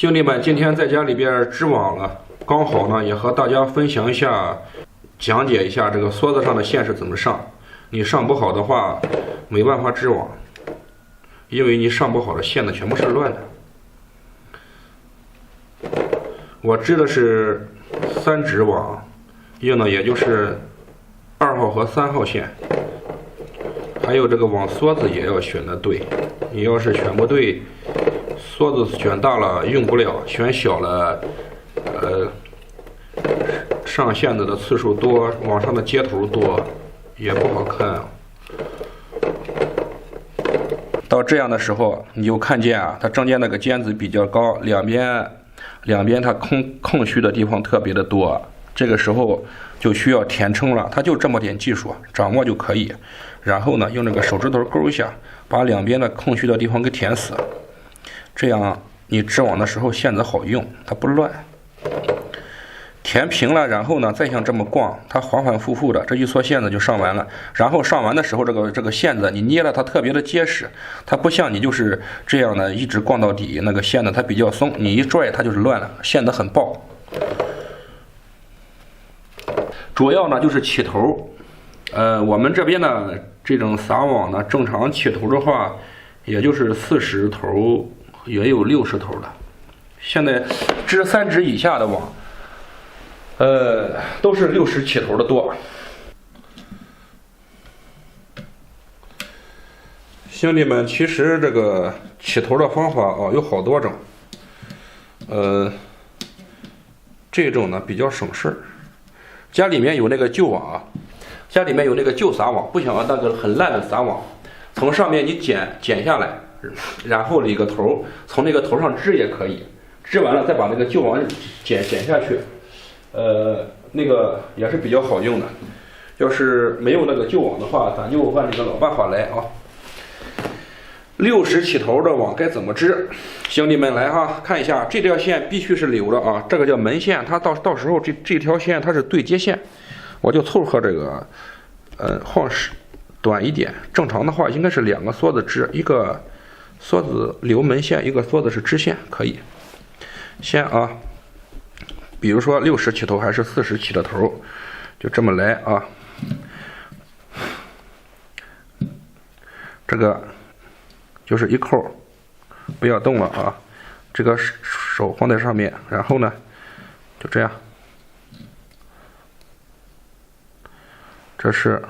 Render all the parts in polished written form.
兄弟们，今天在家里边织网了，刚好呢也和大家分享一下，讲解一下这个梭子上的线是怎么上。你上不好的话，没办法织网，因为你上不好的线呢全部是乱的。我织的是3指网，用的也就是2号和3号线。还有这个网梭子也要选的对，你要是选不对，梭子选大了用不了，选小了，上线子的次数多，网上的接头多，也不好看。到这样的时候，你就看见啊，它中间那个尖子比较高，两边它空虚的地方特别的多，这个时候就需要填充了，它就这么点技术，掌握就可以。然后呢，用这个手指头勾一下，把两边的空虚的地方给填死，这样你织网的时候线子好用，它不乱。填平了，然后呢，再像这么逛，它反反复复的，这一撮线子就上完了。然后上完的时候，这个线子你捏了它特别的结实，它不像你就是这样的一直逛到底，那个线子它比较松，你一拽它就是乱了，线子很爆。主要呢就是起头，我们这边呢这种撒网呢，正常起头的话，也就是40头，也有60头的。现在织3指以下的网，都是60起头的多。兄弟们，其实这个起头的方法啊有好多种，这种呢比较省事儿。家里面有那个旧网啊，家里面有那个旧撒网，不想要那个很烂的撒网，从上面你剪下来，然后理个头，从那个头上织也可以，织完了再把那个旧网剪下去，那个也是比较好用的。要是没有那个旧网的话，咱就按这个老办法来啊。60起头的网该怎么织？兄弟们来哈，看一下，这条线必须是留的啊，这个叫门线，它到时候这条线它是对接线，我就凑合这个，晃短一点。正常的话应该是2个梭子织，一个梭子留门线，一个梭子是织线，可以。先啊，比如说60起头还是40起的头，就这么来啊。这个就是一扣，不要动了啊。这个手放在上面，然后呢，就这样。这是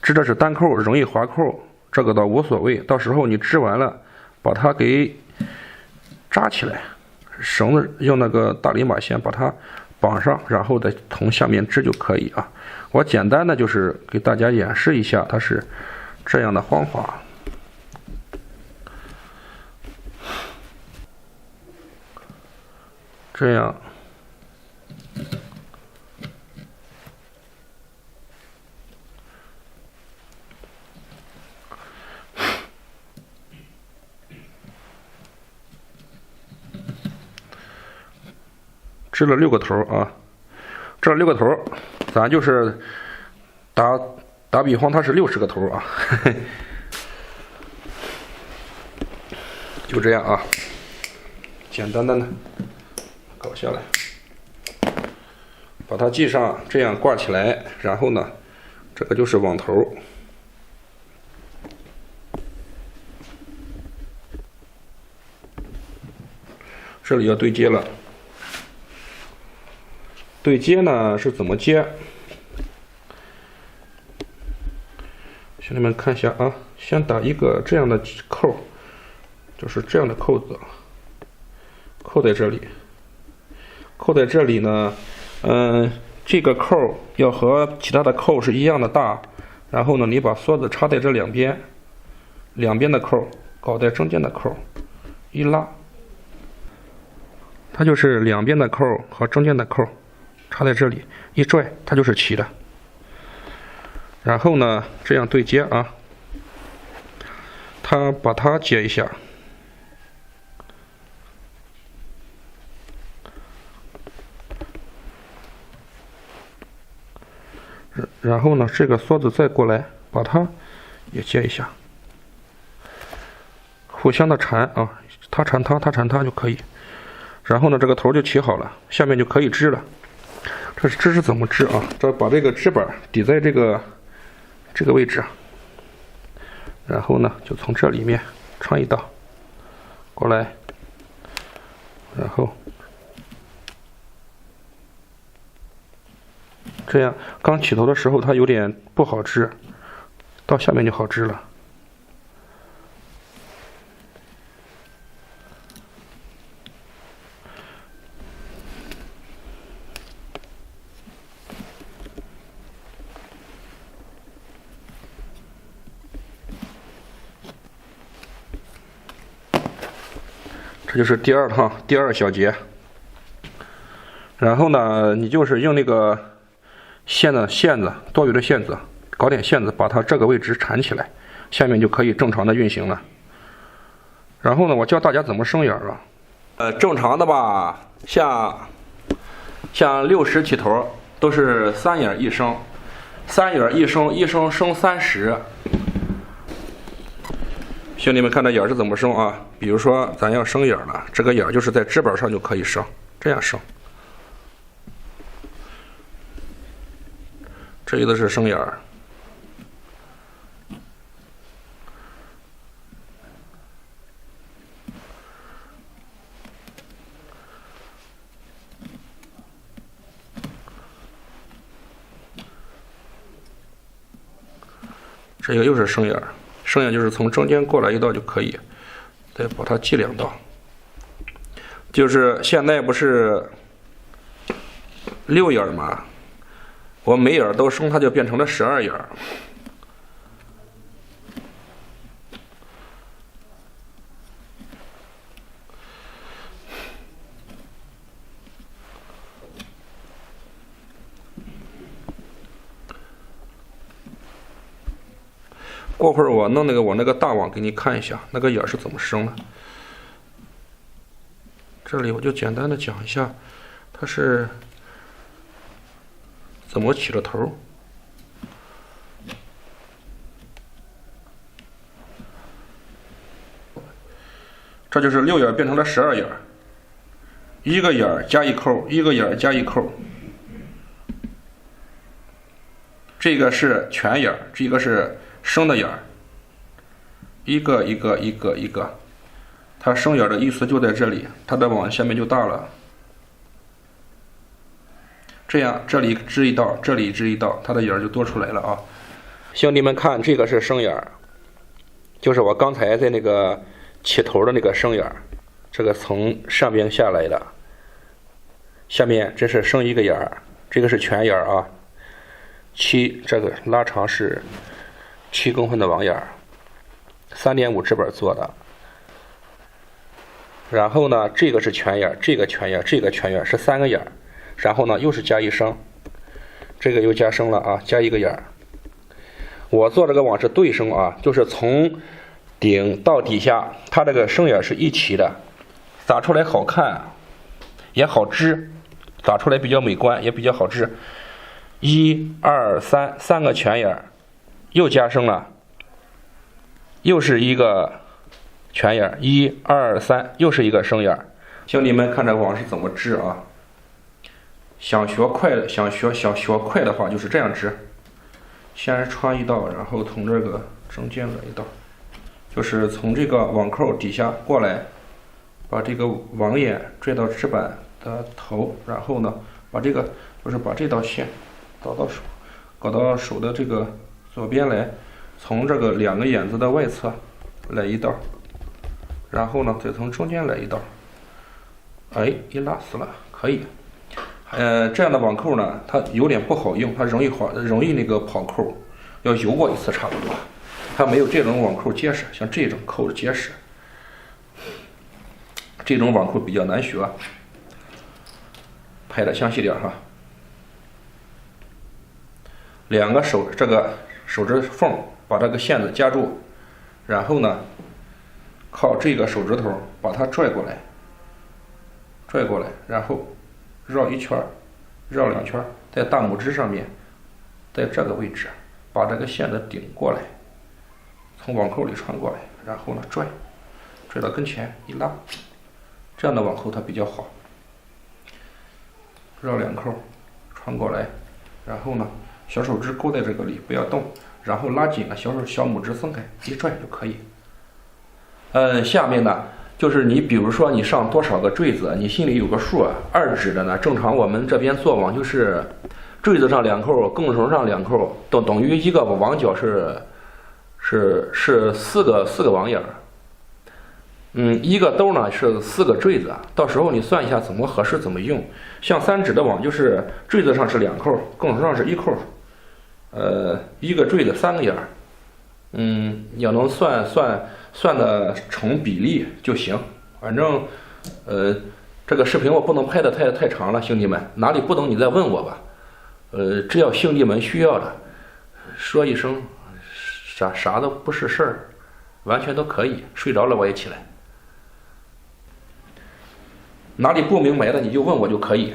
织的是单扣，容易划扣，这个倒无所谓。到时候你织完了，把它给扎起来，绳子用那个大理马线把它绑上，然后再从下面织就可以啊。我简单的就是给大家演示一下，它是这样的方法。这样，织了6个头啊，这6个头，咱就是打比方，它是60个头啊，就这样啊，简单的呢。搞下来，把它系上，这样挂起来，然后呢，这个就是网头。这里要对接了，对接呢是怎么接？兄弟们看一下啊，先打一个这样的扣，就是这样的扣子，扣在这里。扣在这里呢，这个扣要和其他的扣是一样的大，然后呢，你把梭子插在这两边的扣搞在中间的扣，一拉，它就是两边的扣和中间的扣插在这里，一拽它就是齐的。然后呢，这样对接啊，把它接一下。然后呢，这个梭子再过来，把它也接一下，互相的缠啊，它缠它，它缠它就可以。然后呢，这个头就起好了，下面就可以支了。这是怎么支啊？这把这个支板抵在这个位置，然后呢，就从这里面穿一道过来，然后这样刚起头的时候它有点不好支，到下面就好支了。这就是第二小节。然后呢，你就是用那个线子多余的线子，搞点线子把它这个位置缠起来，下面就可以正常的运行了。然后呢，我教大家怎么升眼了。正常的吧，像60起头都是3眼一升，3眼一升升30。兄弟们看这眼是怎么升啊？比如说咱要升眼了，这个眼就是在支板上就可以升，这样升。这一个是升眼，这个又是升眼，升眼就是从中间过来一道就可以，再把它系2道。就是现在不是6眼吗？我每眼都升，它就变成了12眼。过会儿我弄我那个大网给你看一下，那个眼是怎么升的。这里我就简单的讲一下，它是怎么起了头。这就是6眼变成了12眼，一个眼加一扣，一个眼加一扣。这个是全眼，这个是升的眼，一个一个一个一个，它升眼的意思就在这里，它的网下面就大了。这样这里织一道，这里织一道，它的眼就多出来了啊！兄弟们看，这个是升眼，就是我刚才在那个起头的那个升眼，这个从上边下来的，下面这是升一个眼，这个是全眼啊。这个拉长是7公分的网眼，3.5支板做的。然后呢，这个是全眼，这个全眼，这个全眼是3个眼，然后呢又是加一升，这个又加升了啊，加一个眼。我做这个网是对升啊，就是从顶到底下，它这个升眼是一起的，打出来好看，也好织，打出来比较美观，也比较好织。1、2、3，三个全眼，又加升了，又是一个全眼，1、2、3，又是一个升眼。兄弟们看这网是怎么织啊？想学快的话，就是这样织，先穿一道，然后从这个中间来一道，就是从这个网扣底下过来，把这个网眼拽到织板的头，然后呢，把这道线搞到手的这个左边来，从这个2个眼子的外侧来一道，然后呢再从中间来一道，哎，一拉死了，可以。这样的网扣呢，它有点不好用，它容易那个跑扣，要游过一次差不多。它没有这种网扣结实，像这种扣结实。这种网扣比较难学，拍的详细点哈。2个这个手指缝把这个线子夹住，然后呢，靠这个手指头把它拽过来，然后绕一圈，绕2圈，在大拇指上面，在这个位置把这个线子顶过来，从网扣里穿过来，然后呢拽到跟前一拉，这样的网扣它比较好。绕两扣，穿过来，然后呢，小手指勾在这个里，不要动，然后拉紧了，小拇指松开，一拽就可以。下面呢，就是你比如说你上多少个坠子，你心里有个数啊。2指的呢，正常我们这边做网就是坠子上2扣，更绳上2扣，等于一个网角是4个网眼儿。一个兜呢是4个坠子，到时候你算一下怎么合适怎么用。像3指的网就是坠子上是2扣，更绳上是1扣，一个坠子3个眼儿。你要能算的成比例就行。反正这个视频我不能拍的太长了，兄弟们，哪里不懂你再问我吧。只要兄弟们需要的，说一声，啥都不是事儿，完全都可以。睡着了我也起来。哪里不明白的你就问我就可以。